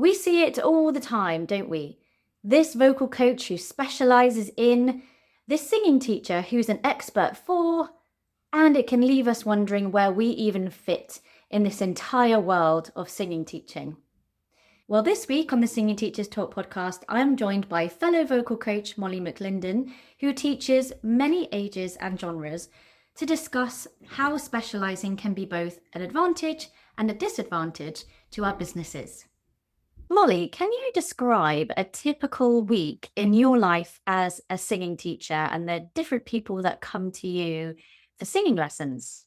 We see it all the time, don't we? This vocal coach who specializes in, this singing teacher who's an expert for, and it can leave us wondering where we even fit in this entire world of singing teaching. Well, this week on the Singing Teachers Talk podcast, I'm joined by fellow vocal coach Molly McLinden, who teaches many ages and genres, to discuss how specialising can be both an advantage and a disadvantage to our businesses. Molly, can you describe a typical week in your life as a singing teacher and the different people that come to you for singing lessons?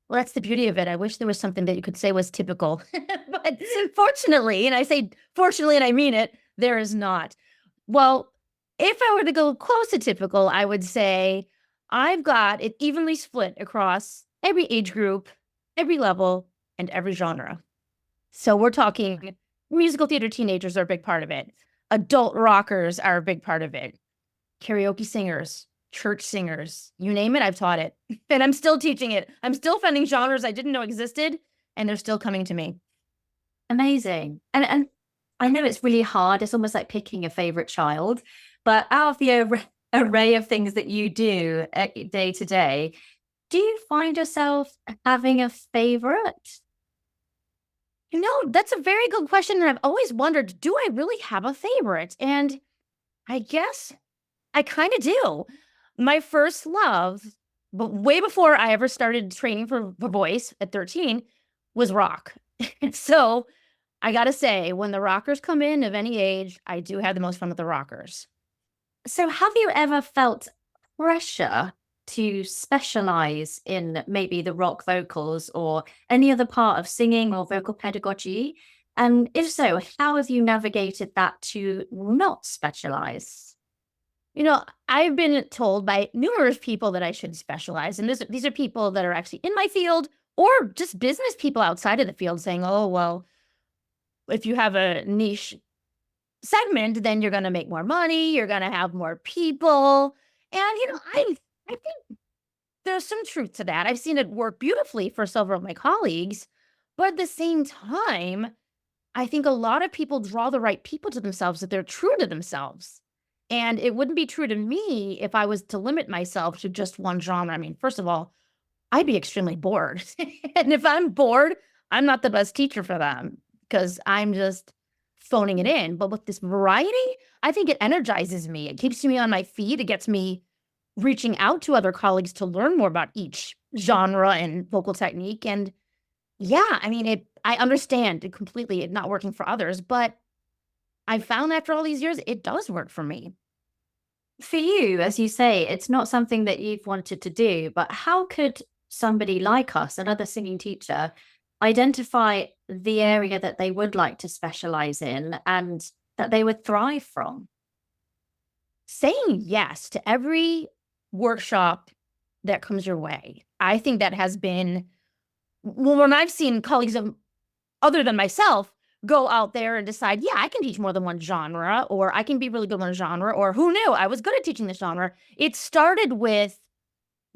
Well, that's the beauty of it. I wish there was something that you could say was typical. But fortunately, and I say fortunately and I mean it, there is not. Well, if I were to go close to typical, I would say I've got it evenly split across every age group, every level, and every genre. So we're talking musical theater teenagers are a big part of it. Adult rockers are a big part of it. Karaoke singers, church singers, you name it, I've taught it. And I'm still teaching it. I'm still finding genres I didn't know existed, and they're still coming to me. Amazing. And I know it's really hard. It's almost like picking a favorite child. But out of the array of things that you do day to day, do you find yourself having a favorite? That's a very good question. And I've always wondered, do I really have a favorite? And I guess I kind of do. My first love, but way before I ever started training for voice at 13, was rock. So I got to say, when the rockers come in of any age, I do have the most fun with the rockers. So have you ever felt pressure to specialize in maybe the rock vocals or any other part of singing or vocal pedagogy? And if so, how have you navigated that to not specialize? I've been told by numerous people that I should specialize. And these are people that are actually in my field or just business people outside of the field saying, oh, well, if you have a niche segment, then you're going to make more money. You're going to have more people. And, I think there's some truth to that. I've seen it work beautifully for several of my colleagues. But at the same time, I think a lot of people draw the right people to themselves if they're true to themselves. And it wouldn't be true to me if I was to limit myself to just one genre. I mean, first of all, I'd be extremely bored. And if I'm bored, I'm not the best teacher for them because I'm just phoning it in. But with this variety, I think it energizes me. It keeps me on my feet. It gets me reaching out to other colleagues to learn more about each genre and vocal technique. And yeah, I mean, I understand it completely it not working for others, but I found after all these years, it does work for me. For you, as you say, it's not something that you've wanted to do, but how could somebody like us, another singing teacher, identify the area that they would like to specialize in and that they would thrive from? Saying yes to every workshop that comes your way. I think that has been, well, when I've seen colleagues other than myself go out there and decide, yeah, I can teach more than one genre, or I can be really good in a genre, or who knew I was good at teaching this genre. It started with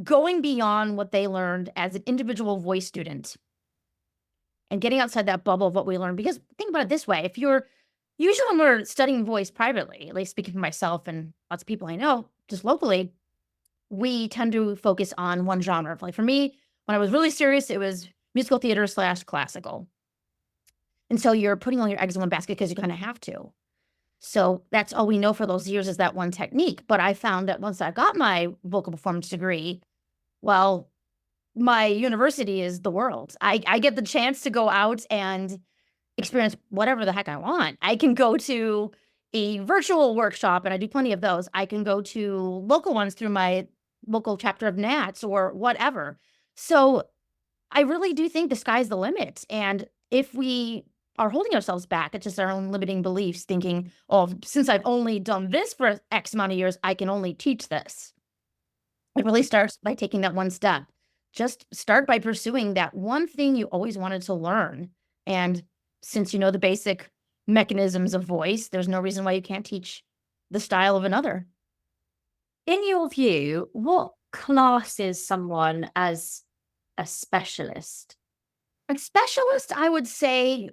going beyond what they learned as an individual voice student and getting outside that bubble of what we learned. Because think about it this way, usually when we're studying voice privately, at least speaking for myself and lots of people I know, just locally, we tend to focus on one genre. Like for me, when I was really serious, it was musical theater / classical. And so you're putting all your eggs in one basket because you kind of have to. So that's all we know for those years is that one technique. But I found that once I got my vocal performance degree, well, my university is the world. I get the chance to go out and experience whatever the heck I want. I can go to a virtual workshop, and I do plenty of those. I can go to local ones through my local chapter of NATS or whatever. So I really do think the sky's the limit. And if we are holding ourselves back, it's just our own limiting beliefs, thinking, oh, since I've only done this for X amount of years, I can only teach this. It really starts by taking that one step. Just start by pursuing that one thing you always wanted to learn. And since you know the basic mechanisms of voice, there's no reason why you can't teach the style of another. In your view, what classes someone as a specialist? A specialist, I would say,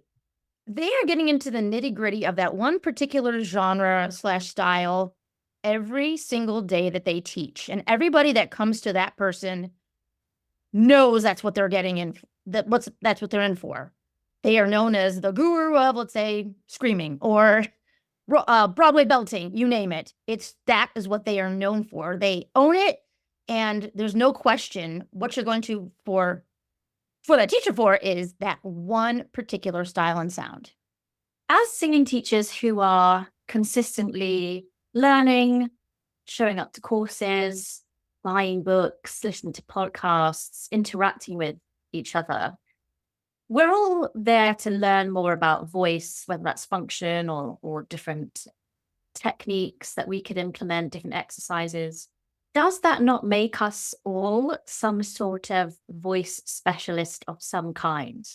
They are getting into the nitty-gritty of that one particular genre slash style every single day that they teach. And everybody that comes to that person knows that's what they're getting in, that's what they're in for. They are known as the guru of, let's say, screaming or Broadway belting, you name it. That is what they are known for. They own it, and there's no question what you're going to for that teacher for is that one particular style and sound. As singing teachers who are consistently learning, showing up to courses, buying books, listening to podcasts, interacting with each other, we're all there to learn more about voice, whether that's function or different techniques that we could implement, different exercises. Does that not make us all some sort of voice specialist of some kind?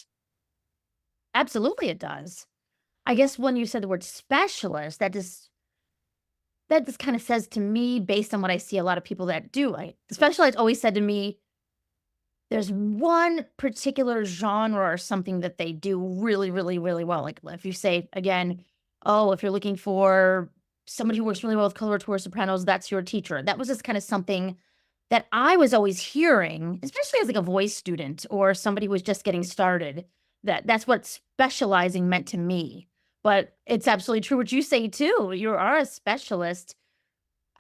Absolutely, it does. I guess when you said the word specialist, that just kind of says to me, based on what I see a lot of people that do, specialize always said to me, there's one particular genre or something that they do really, really, really well. Like if you say again, oh, if you're looking for somebody who works really well with coloratura sopranos, that's your teacher. That was just kind of something that I was always hearing, especially as like a voice student or somebody who was just getting started, that's what specializing meant to me. But it's absolutely true what you say too. You are a specialist.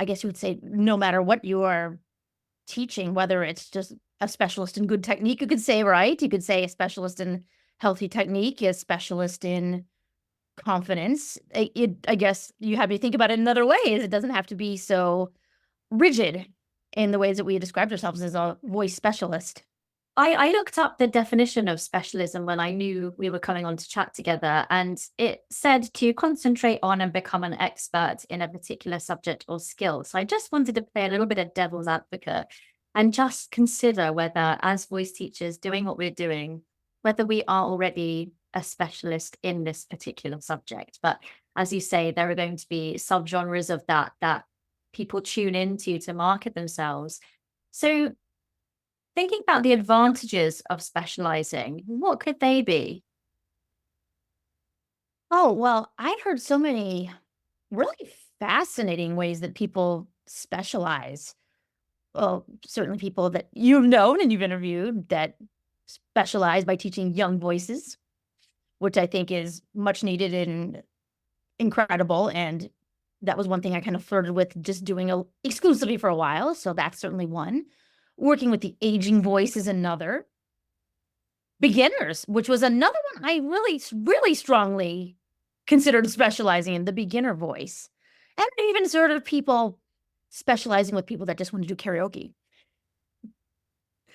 I guess you would say no matter what you are teaching, whether it's just a specialist in good technique, you could say, right? You could say a specialist in healthy technique, a specialist in confidence. I guess you have to think about it in other ways. It doesn't have to be so rigid in the ways that we described ourselves as a voice specialist. I looked up the definition of specialism when I knew we were coming on to chat together, and it said to concentrate on and become an expert in a particular subject or skill. So I just wanted to play a little bit of devil's advocate and just consider whether, as voice teachers doing what we're doing, whether we are already a specialist in this particular subject. But as you say, there are going to be subgenres of that people tune into to market themselves. So thinking about the advantages of specializing, what could they be? Oh, well, I've heard so many really fascinating ways that people specialize. Well, certainly people that you've known and you've interviewed that specialize by teaching young voices, which I think is much needed and incredible. And that was one thing I kind of flirted with just doing exclusively for a while. So that's certainly one. Working with the aging voice is another. Beginners, which was another one I really, really strongly considered specializing in, the beginner voice. And even sort of people specializing with people that just want to do karaoke.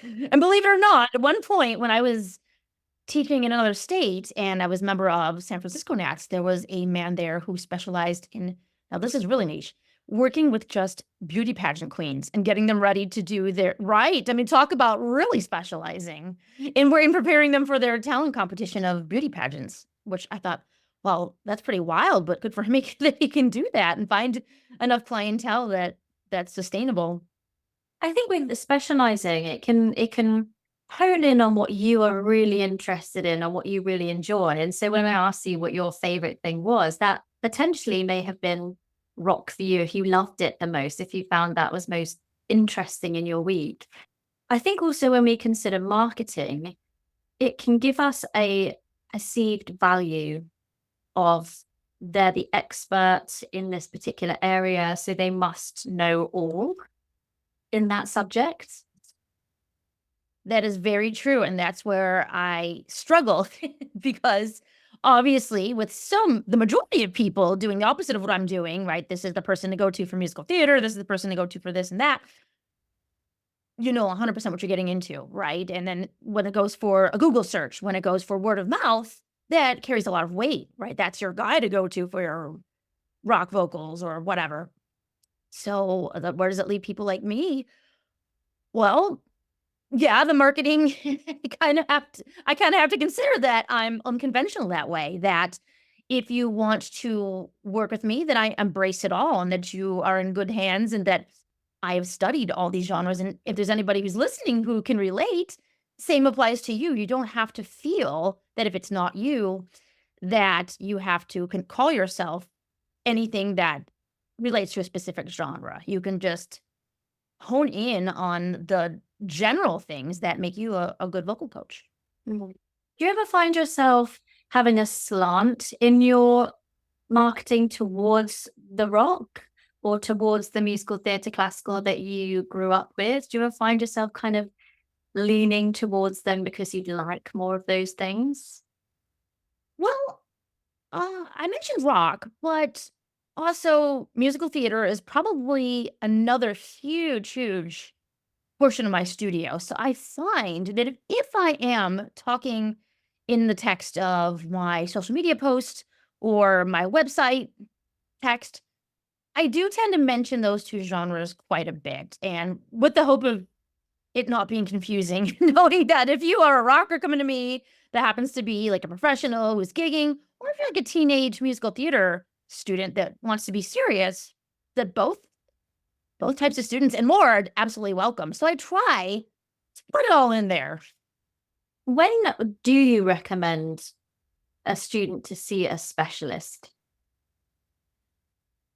And believe it or not, at one point when I was teaching in another state and I was a member of San Francisco Nats, there was a man there who specialized in, now this is really niche, working with just beauty pageant queens and getting them ready to do their, right. I mean, talk about really specializing in preparing them for their talent competition of beauty pageants, which I thought, well, that's pretty wild, but good for him that he can do that and find enough clientele that's sustainable. I think with the specializing, it can hone in on what you are really interested in or what you really enjoy. And so when I asked you what your favorite thing was, that potentially may have been rock for you if you loved it the most, if you found that was most interesting in your week. I think also when we consider marketing, it can give us a perceived value of they're the expert in this particular area, so they must know all in that subject. That is very true. And that's where I struggle because obviously with the majority of people doing the opposite of what I'm doing, right? This is the person to go to for musical theater. This is the person to go to for this and that. You know 100% what you're getting into, right? And then when it goes for a Google search, when it goes for word of mouth, that carries a lot of weight, right? That's your guy to go to for your rock vocals or whatever. So where does it leave people like me? Well, yeah, the marketing, I kind of have to consider that I'm unconventional that way, that if you want to work with me, that I embrace it all and that you are in good hands and that I have studied all these genres. And if there's anybody who's listening who can relate, same applies to you. You don't have to feel that if it's not you, that you have to call yourself anything that relates to a specific genre. You can just hone in on the general things that make you a good vocal coach. Do you ever find yourself having a slant in your marketing towards the rock or towards the musical theatre classical that you grew up with? Do you ever find yourself kind of leaning towards them because you like more of those things? Well, I mentioned rock, but also musical theater is probably another huge, huge portion of my studio. So I find that if I am talking in the text of my social media post or my website text, I do tend to mention those two genres quite a bit. And with the hope of it not being confusing, knowing that if you are a rocker coming to me that happens to be like a professional who's gigging, or if you're like a teenage musical theater student that wants to be serious, that both types of students and more are absolutely welcome. So I try to put it all in there. When do you recommend a student to see a specialist?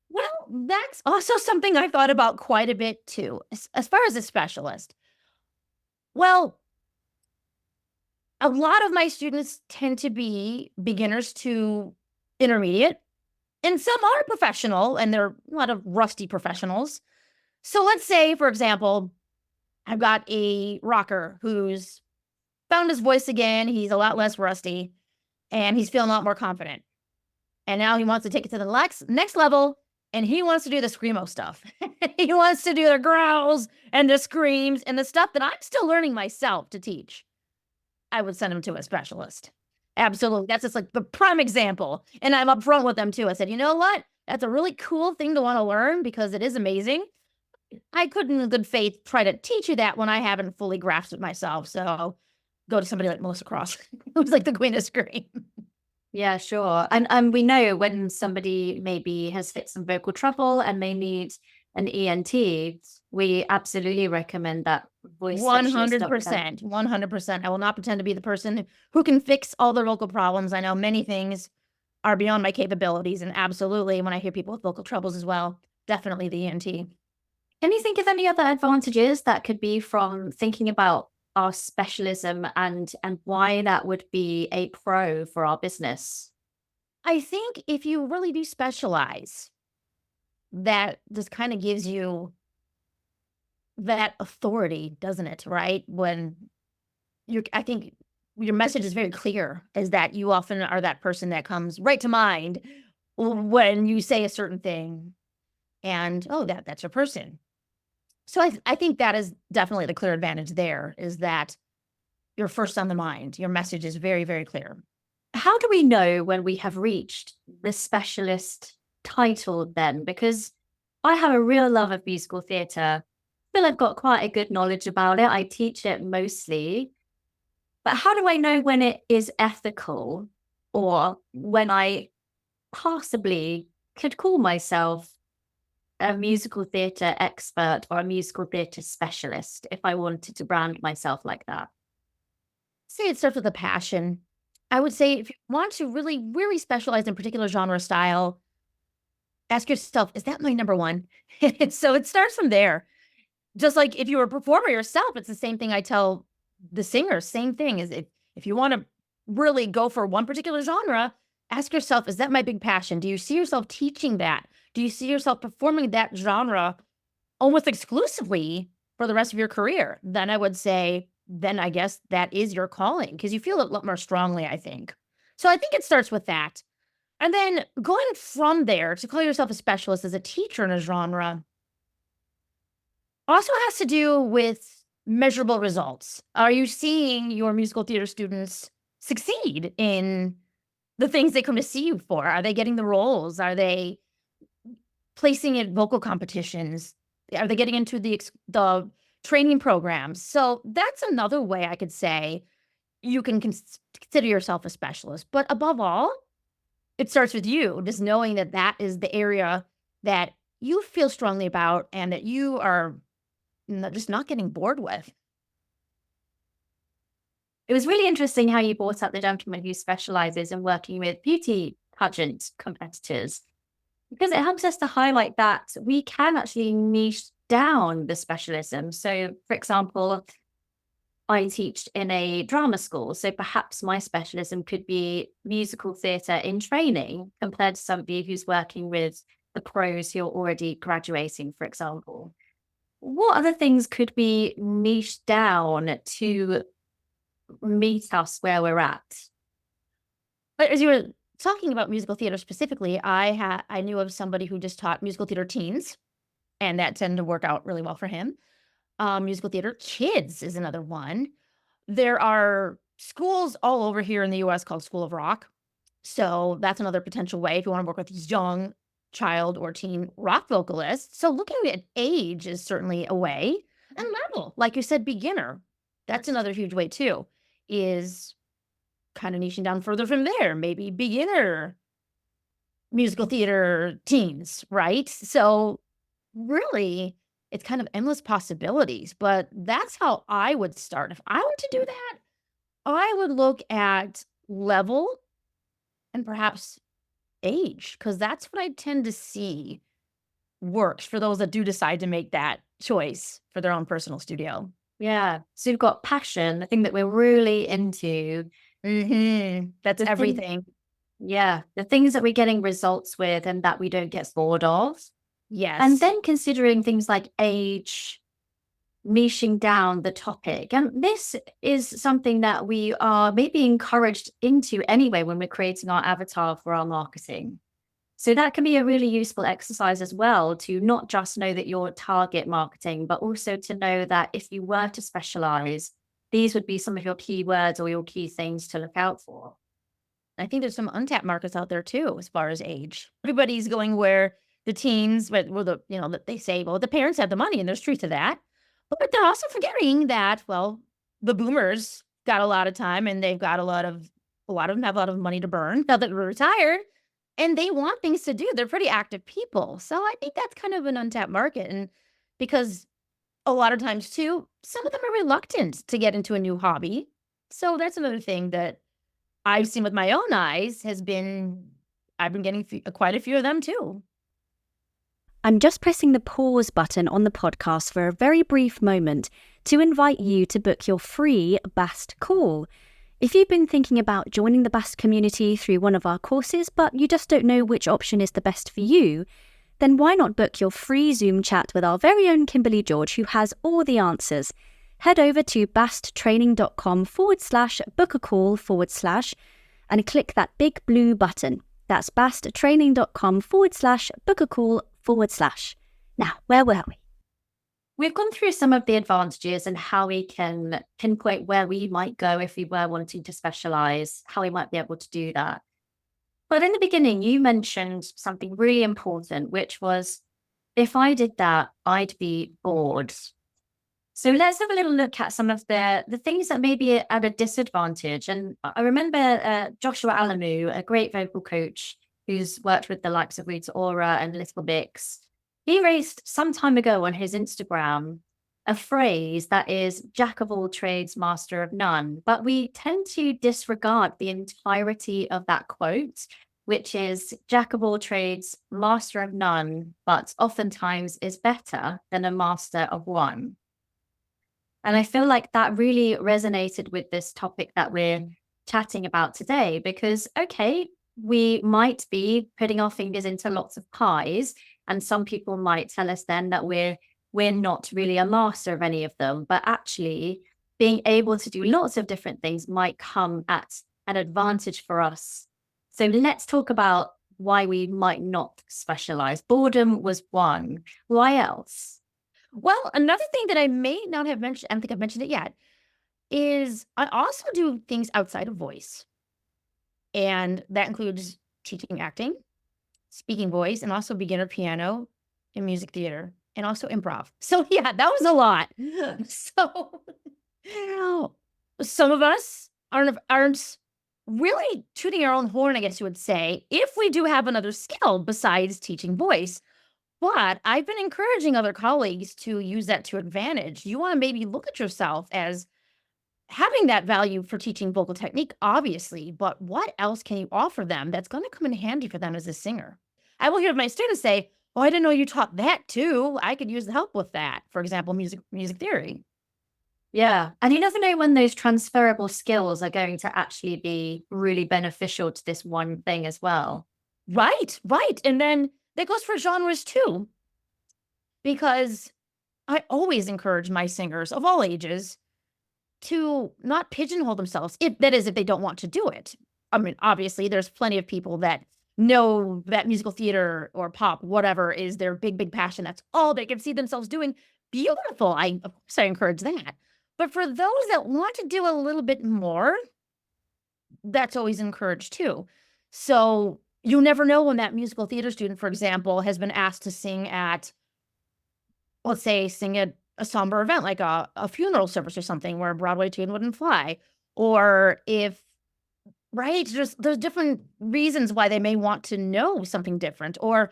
Well, that's also something I've thought about quite a bit too, as far as a specialist. Well, a lot of my students tend to be beginners to intermediate, and some are professional, and there are a lot of rusty professionals. So let's say, for example, I've got a rocker who's found his voice again. He's a lot less rusty, and he's feeling a lot more confident. And now he wants to take it to the next level, and he wants to do the screamo stuff. He wants to do the growls and the screams and the stuff that I'm still learning myself to teach. I would send him to a specialist. Absolutely. That's just like the prime example. And I'm upfront with them too. I said, you know what? That's a really cool thing to want to learn because it is amazing. I couldn't in good faith try to teach you that when I haven't fully grasped it myself. So go to somebody like Melissa Cross, who's like the queen of scream. Yeah, sure. And we know when somebody maybe has hit some vocal trouble and they need an ENT, we absolutely recommend that voice specialist doctor. 100%. 100%. I will not pretend to be the person who can fix all their vocal problems. I know many things are beyond my capabilities. And absolutely, when I hear people with vocal troubles as well, definitely the ENT. Can you think of any other advantages that could be from thinking about our specialism and why that would be a pro for our business? I think if you really do specialize, that just kind of gives you that authority, doesn't it? Right? When I think your message is very clear, is that you often are that person that comes right to mind when you say a certain thing, and oh, that's your person. So I think that is definitely the clear advantage there, is that you're first on the mind. Your message is very, very clear. How do we know when we have reached the specialist title then? Because I have a real love of musical theatre. I feel I've got quite a good knowledge about it. I teach it mostly. But how do I know when it is ethical or when I possibly could call myself a musical theatre expert or a musical theatre specialist if I wanted to brand myself like that? Say it starts with a passion. I would say if you want to really, really specialize in a particular genre style, ask yourself, is that my number one? So it starts from there. Just like if you were a performer yourself, it's the same thing I tell the singers. Same thing is if you want to really go for one particular genre, ask yourself, is that my big passion? Do you see yourself teaching that? Do you see yourself performing that genre almost exclusively for the rest of your career? Then I would say, then I guess that is your calling because you feel it a lot more strongly, I think. So I think it starts with that. And then going from there to call yourself a specialist as a teacher in a genre also has to do with measurable results. Are you seeing your musical theater students succeed in the things they come to see you for? Are they getting the roles? Are they placing in vocal competitions? Are they getting into the training programs? So that's another way I could say you can consider yourself a specialist. But above all, it starts with you, just knowing that that is the area that you feel strongly about and that you are just not getting bored with. It was really interesting how you brought up the gentleman who specializes in working with beauty pageant competitors, because it helps us to highlight that we can actually niche down the specialism. So, for example, I teach in a drama school, so perhaps my specialism could be musical theatre in training compared to somebody who's working with the pros who are already graduating, for example. What other things could be niche down to meet us where we're at? But as you were talking about musical theater specifically, I knew of somebody who just taught musical theater teens, and that tended to work out really well for him. Musical theater kids is another one. There are schools all over here in the US called School of Rock. So that's another potential way if you want to work with these young child or teen rock vocalists. So looking at age is certainly a way. And level, like you said, beginner. That's another huge way too, is kind of niching down further from there. Maybe beginner musical theater teens, right? So really, it's kind of endless possibilities, but that's how I would start. If I were to do that, I would look at level and perhaps age, because that's what I tend to see works for those that do decide to make that choice for their own personal studio. Yeah. So you've got passion, the thing that we're really into, That's the thing, everything. yeah, the things that we're getting results with and that we don't get bored of. And Yes. then considering things like age, niching down the topic. And this is something that we are maybe encouraged into anyway when we're creating our avatar for our marketing. So that can be a really useful exercise as well, to not just know that you're target marketing, but also to know that if you were to specialize, these would be some of your keywords or your key things to look out for. I think there's some untapped markets out there too, as far as age. Everybody's going where the teens, where the, that they say, well, the parents have the money, and there's truth to that. But they're also forgetting that, well, the boomers got a lot of time, and they've got a lot of them have a lot of money to burn now that we're retired, and they want things to do. They're pretty active people. So I think that's kind of an untapped market. And because a lot of times too, some of them are reluctant to get into a new hobby. So that's another thing that I've seen with my own eyes has been I've been getting quite a few of them too. I'm just pressing the pause button on the podcast for a very brief moment to invite you to book your free BAST call. If you've been thinking about joining the BAST community through one of our courses, but you just don't know which option is the best for you, then why not book your free Zoom chat with our very own Kimberly George, who has all the answers. Head over to basttraining.com/book a call/ and click that big blue button. That's basttraining.com/book a call/. Now, where were we? We've gone through some of the advantages and how we can pinpoint where we might go if we were wanting to specialize, how we might be able to do that. But in the beginning, you mentioned something really important, which was if I did that, I'd be bored. So let's have a little look at some of the things that may be at a disadvantage. And I remember Joshua Alamu, a great vocal coach who's worked with the likes of Rita Ora and Little Mix. He raised some time ago on his Instagram a phrase that is jack of all trades, master of none. But we tend to disregard the entirety of that quote, which is jack of all trades, master of none, but oftentimes is better than a master of one. And I feel like that really resonated with this topic that we're chatting about today, because, okay, we might be putting our fingers into lots of pies, and some people might tell us then that we're not really a master of any of them, but actually being able to do lots of different things might come at an advantage for us. So let's talk about why we might not specialize. Boredom was one. Why else? Well, another thing that I may not have mentioned, I don't think I've mentioned it yet, is I also do things outside of voice. And that includes teaching acting, speaking voice, and also beginner piano and music theater, and also improv. So yeah, that was a lot. So some of us aren't really tooting our own horn, I guess you would say, if we do have another skill besides teaching voice. But I've been encouraging other colleagues to use that to advantage. You want to maybe look at yourself as having that value for teaching vocal technique, obviously, but what else can you offer them that's going to come in handy for them as a singer? I will hear my students say, "Oh, I didn't know you taught that too. I could use the help with that." For example, music theory. Yeah. And you never know when those transferable skills are going to actually be really beneficial to this one thing as well. Right, right. And then that goes for genres too, because I always encourage my singers of all ages to not pigeonhole themselves. That is, if they don't want to do it. I mean, obviously, there's plenty of people that know that musical theater or pop, whatever, is their big passion. That's all they can see themselves doing. Beautiful. Of course, I encourage that. But for those that want to do a little bit more, that's always encouraged too. So you never know when that musical theater student, for example, has been asked to sing at, let's say, sing at a somber event like a funeral service or something where a Broadway tune wouldn't fly. Or if, right, there's different reasons why they may want to know something different. Or,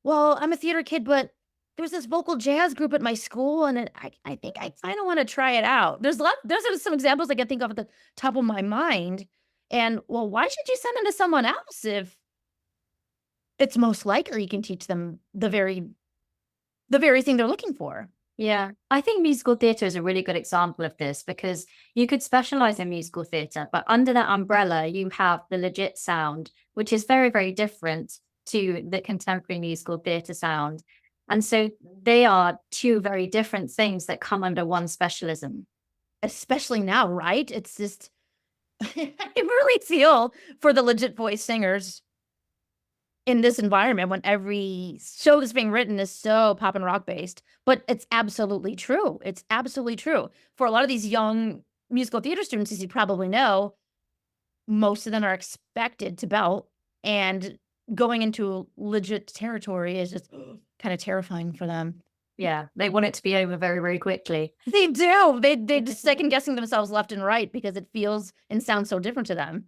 well, I'm a theater kid, but there's this vocal jazz group at my school, and I think I kind of want to try it out. Those are some examples I can think of at the top of my mind. And, well, why should you send them to someone else if it's most likely you can teach them the very thing they're looking for? Yeah, I think musical theatre is a really good example of this because you could specialize in musical theatre, but under that umbrella, you have the legit sound, which is very, very different to the contemporary musical theatre sound. And so they are two very different things that come under one specialism. Especially now, right? It's just, I really feel for the legit voice singers in this environment when every show that's being written is so pop and rock based. But it's absolutely true. It's absolutely true. For a lot of these young musical theater students, as you probably know, most of them are expected to belt, and going into legit territory is just kind of terrifying for them. Yeah, they want it to be over very, very quickly. They do. They just second guessing themselves left and right because it feels and sounds so different to them.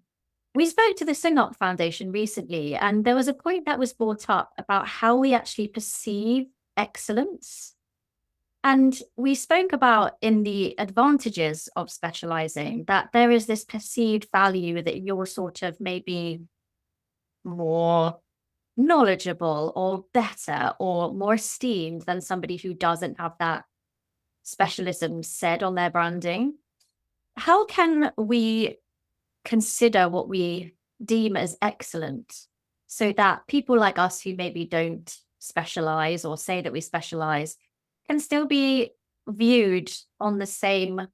We spoke to the Sing Up Foundation recently, and there was a point that was brought up about how we actually perceive excellence. And we spoke about in the advantages of specializing that there is this perceived value that you're sort of maybe more knowledgeable or better or more esteemed than somebody who doesn't have that specialism said on their branding. How can we consider what we deem as excellent so that people like us who maybe don't specialize or say that we specialize can still be viewed on the same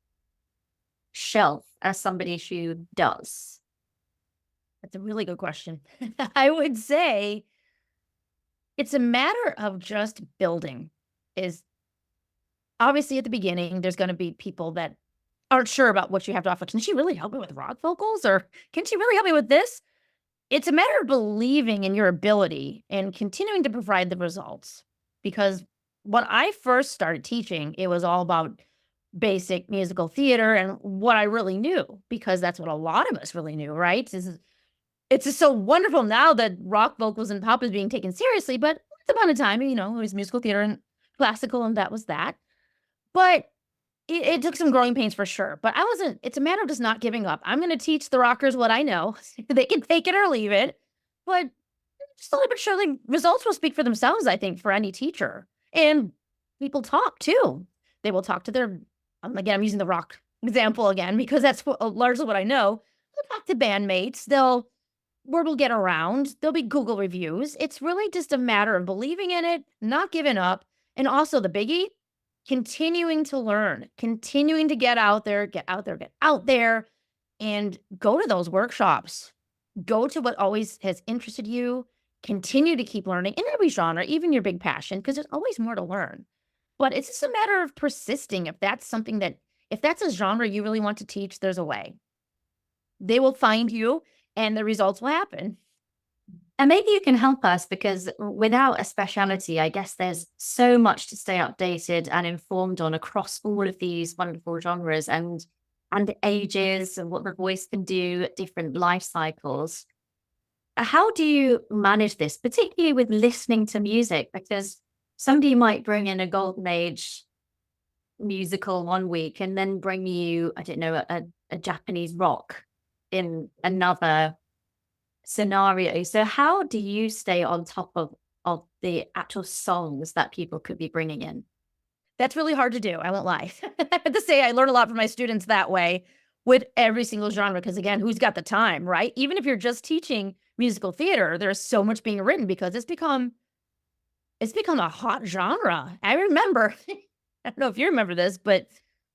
shelf as somebody who does? That's a really good question. I would say it's a matter of just building. Is obviously at the beginning, there's going to be people that aren't sure about what you have to offer. Can she really help me with rock vocals? Or can she really help me with this? It's a matter of believing in your ability and continuing to provide the results. Because when I first started teaching, it was all about basic musical theater and what I really knew, because that's what a lot of us really knew, right? It's just so wonderful now that rock vocals and pop is being taken seriously, but once upon a time, it was musical theater and classical, and that was that. But it took some growing pains for sure. But it's a matter of just not giving up. I'm going to teach the rockers what I know. They can take it or leave it. But slowly but surely, results will speak for themselves, I think, for any teacher. And people talk too. They will talk to their, again, I'm using the rock example again, because that's largely what I know. They'll talk to bandmates. Word will get around. There'll be Google reviews. It's really just a matter of believing in it, not giving up. And also the biggie, continuing to learn, continuing to get out there, and go to those workshops. Go to what always has interested you. Continue to keep learning in every genre, even your big passion, because there's always more to learn. But it's just a matter of persisting. If that's a genre you really want to teach, there's a way. They will find you and the results will happen. And maybe you can help us, because without a speciality, I guess there's so much to stay updated and informed on across all of these wonderful genres and ages and what the voice can do at different life cycles. How do you manage this, particularly with listening to music? Because somebody might bring in a golden age musical one week and then bring you, I don't know, a Japanese rock in another scenario. So how do you stay on top of the actual songs that people could be bringing in? That's really hard to do, I won't lie. I have to say I learn a lot from my students that way with every single genre because, again, who's got the time, right? Even if you're just teaching musical theater, there's so much being written because it's become a hot genre. I remember, I don't know if you remember this, but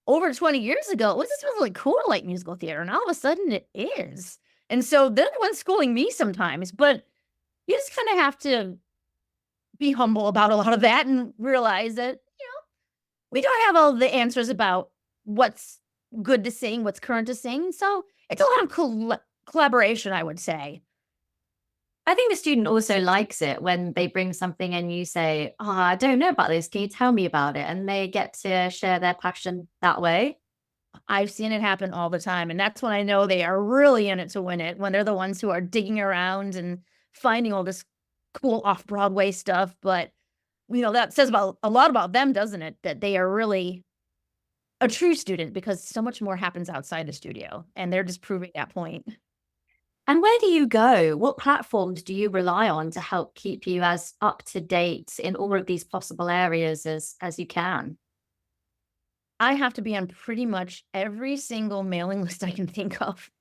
over 20 years ago, it wasn't really cool to like musical theater, and all of a sudden it is. And so they're the ones schooling me sometimes, but you just kind of have to be humble about a lot of that and realize that we don't have all the answers about what's good to sing, what's current to sing. So it's a lot of collaboration, I would say. I think the student also likes it when they bring something and you say, "Oh, I don't know about this. Can you tell me about it?" And they get to share their passion that way. I've seen it happen all the time. And that's when I know they are really in it to win it, when they're the ones who are digging around and finding all this cool off Broadway stuff. But, that says a lot about them, doesn't it? That they are really a true student because so much more happens outside the studio. And they're just proving that point. And where do you go? What platforms do you rely on to help keep you as up to date in all of these possible areas as you can? I have to be on pretty much every single mailing list I can think of.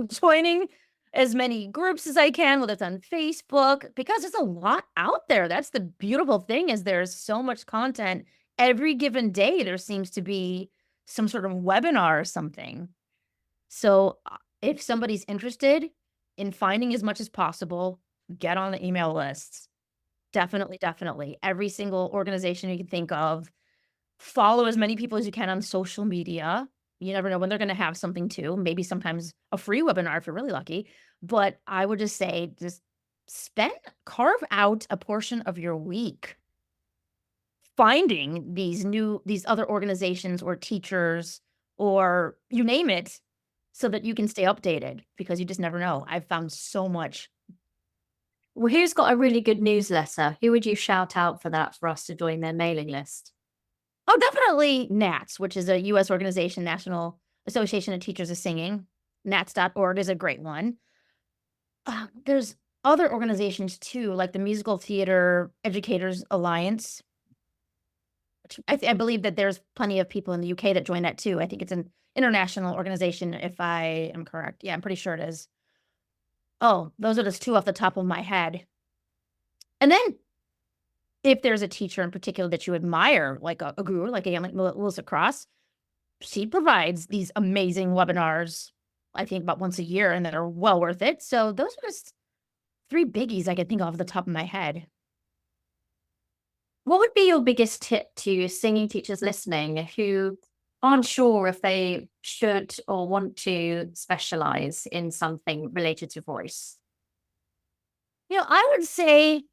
Joining as many groups as I can, whether it's on Facebook, because there's a lot out there. That's the beautiful thing is there's so much content. Every given day, there seems to be some sort of webinar or something. So if somebody's interested in finding as much as possible, get on the email lists. Definitely, definitely. Every single organization you can think of. Follow as many people as you can on social media. You never know when they're going to have something too. Maybe sometimes a free webinar if you're really lucky. But I would just say, just carve out a portion of your week finding these other organizations or teachers or you name it so that you can stay updated because you just never know. I've found so much. Well, who's got a really good newsletter? Who would you shout out for that for us to join their mailing list? Oh, definitely NATS, which is a U.S. organization, National Association of Teachers of Singing. NATS.org is a great one. There's other organizations too, like the Musical Theater Educators Alliance. Which I believe that there's plenty of people in the UK that join that too. I think it's an international organization, if I am correct. Yeah, I'm pretty sure it is. Oh, those are just two off the top of my head. And then if there's a teacher in particular that you admire, like a guru, like Melissa Cross, she provides these amazing webinars, I think about once a year, and that are well worth it. So those are just three biggies I can think of off the top of my head. What would be your biggest tip to singing teachers listening who aren't sure if they should or want to specialize in something related to voice? I would say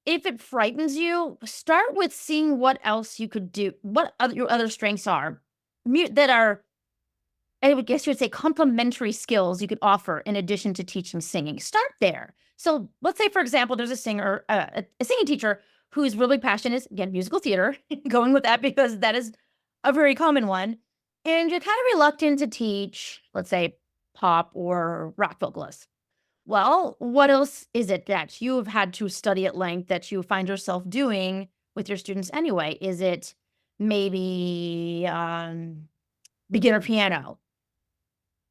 if it frightens you, start with seeing what else you could do, what your other strengths are that are, I would guess you would say, complementary skills you could offer in addition to teaching singing. Start there. So let's say, for example, there's a singer, a singing teacher who's really passionate, again, musical theater, going with that because that is a very common one. And you're kind of reluctant to teach, let's say, pop or rock vocalists. Well, what else is it that you've had to study at length that you find yourself doing with your students anyway? Is it maybe beginner piano?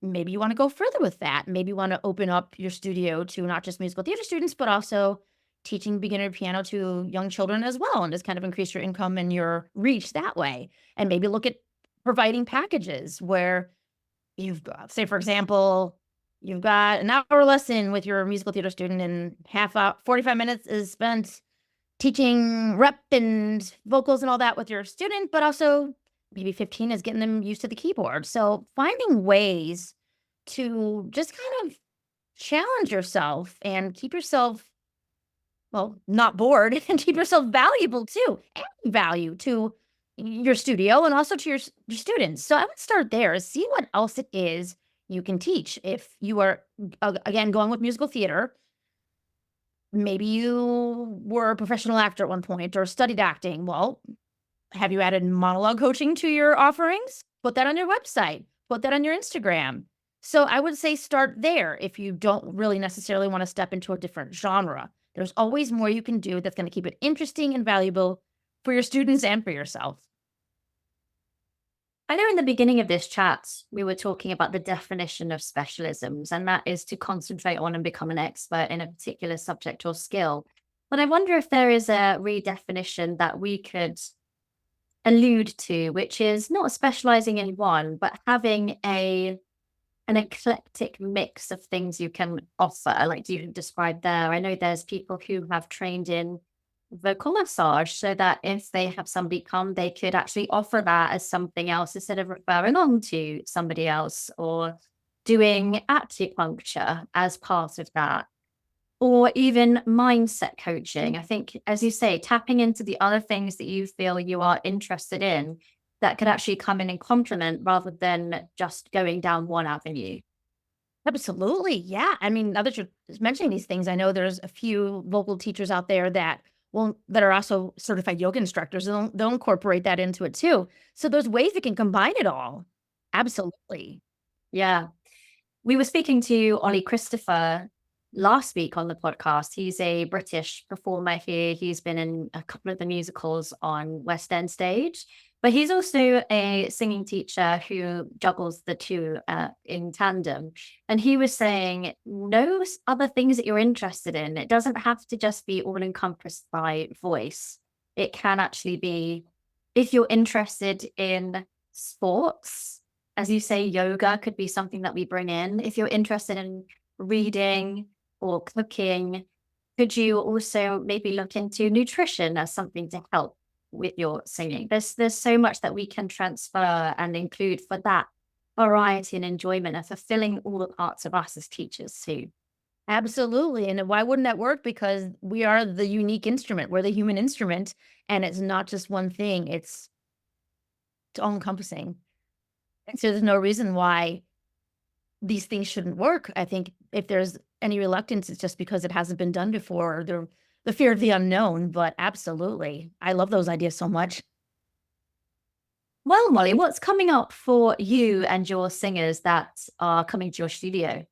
Maybe you want to go further with that. Maybe you want to open up your studio to not just musical theater students, but also teaching beginner piano to young children as well, and just kind of increase your income and your reach that way. And maybe look at providing packages where you've got, say, for example, you've got an hour lesson with your musical theater student and 45 minutes is spent teaching rep and vocals and all that with your student, but also maybe 15 is getting them used to the keyboard. So finding ways to just kind of challenge yourself and keep yourself, well, not bored and keep yourself valuable too, adding value to your studio and also to your students. So I would start there, see what else it is you can teach. If you are, again, going with musical theater, maybe you were a professional actor at one point or studied acting. Well, Have you added monologue coaching to your offerings? Put that on your website. Put that on your Instagram. So I would say start there if you don't really necessarily want to step into a different genre. There's always more you can do that's going to keep it interesting and valuable for your students and for yourself. I know in the beginning of this chat, we were talking about the definition of specialisms, and that is to concentrate on and become an expert in a particular subject or skill. But I wonder if there is a redefinition that we could allude to, which is not specializing in one, but having an eclectic mix of things you can offer, like you described there. I know there's people who have trained in vocal massage so that if they have somebody come, they could actually offer that as something else instead of referring on to somebody else, or doing acupuncture as part of that, or even mindset coaching. I think, as you say, tapping into the other things that you feel you are interested in that could actually come in and complement rather than just going down one avenue. Absolutely. Yeah. I mean, now that you're mentioning these things, I know there's a few vocal teachers out there that are also certified yoga instructors. They'll incorporate that into it too. So there's ways you can combine it all. Absolutely. Yeah. We were speaking to Olly Christopher last week on the podcast. He's a British performer here. He's been in a couple of the musicals on West End stage, but he's also a singing teacher who juggles the two in tandem. And he was saying, know other things that you're interested in. It doesn't have to just be all encompassed by voice. It can actually be, if you're interested in sports, as you say, yoga could be something that we bring in. If you're interested in reading or cooking, could you also maybe look into nutrition as something to help with your singing? There's so much that we can transfer and include for that variety and enjoyment and fulfilling all the parts of us as teachers too. Absolutely. And why wouldn't that work? Because we are the unique instrument. We're the human instrument. And it's not just one thing. It's all encompassing. And so there's no reason why these things shouldn't work. I think if there's any reluctance, it's just because it hasn't been done before, or the fear of the unknown. But absolutely, I love those ideas so much. Well, Molly, what's coming up for you and your singers that are coming to your studio?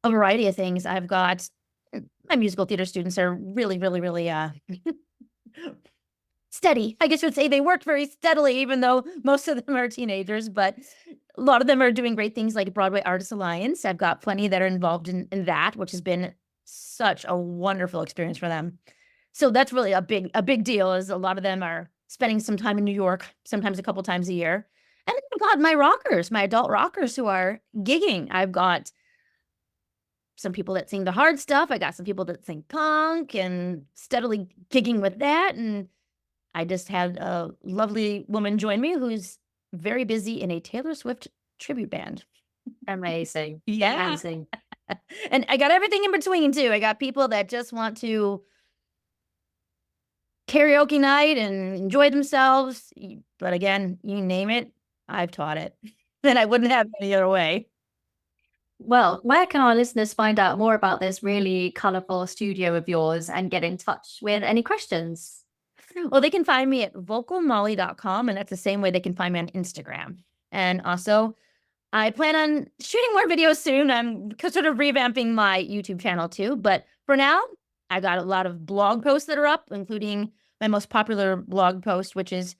A variety of things. I've got my musical theater students are really, really, really steady. I guess you would say they work very steadily, even though most of them are teenagers, but a lot of them are doing great things like Broadway Artists Alliance. I've got plenty that are involved in that, which has been such a wonderful experience for them. So that's really a big deal, is a lot of them are spending some time in New York, sometimes a couple times a year. And then I've got my rockers, my adult rockers who are gigging. I've got some people that sing the hard stuff. I got some people that sing punk and steadily gigging with that. And I just had a lovely woman join me who's very busy in a Taylor Swift tribute band. Amazing. Yeah. Amazing. And I got everything in between too. I got people that just want to karaoke night and enjoy themselves. But again, you name it, I've taught it. And I wouldn't have it any other way. Well, where can our listeners find out more about this really colorful studio of yours and get in touch with any questions? Well, they can find me at vocalmolly.com, and that's the same way they can find me on Instagram. And also, I plan on shooting more videos soon. I'm sort of revamping my YouTube channel too. But for now, I got a lot of blog posts that are up, including my most popular blog post, which is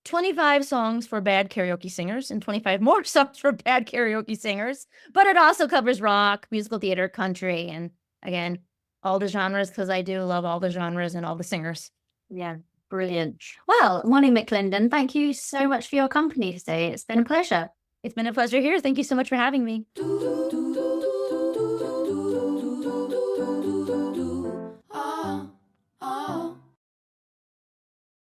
25 songs for bad karaoke singers and 25 more songs for bad karaoke singers. But it also covers rock, musical theater, country, and again, all the genres, because I do love all the genres and all the singers. Yeah, brilliant. Well, Molly McLinden, thank you so much for your company today. It's been a pleasure. It's been a pleasure here. Thank you so much for having me.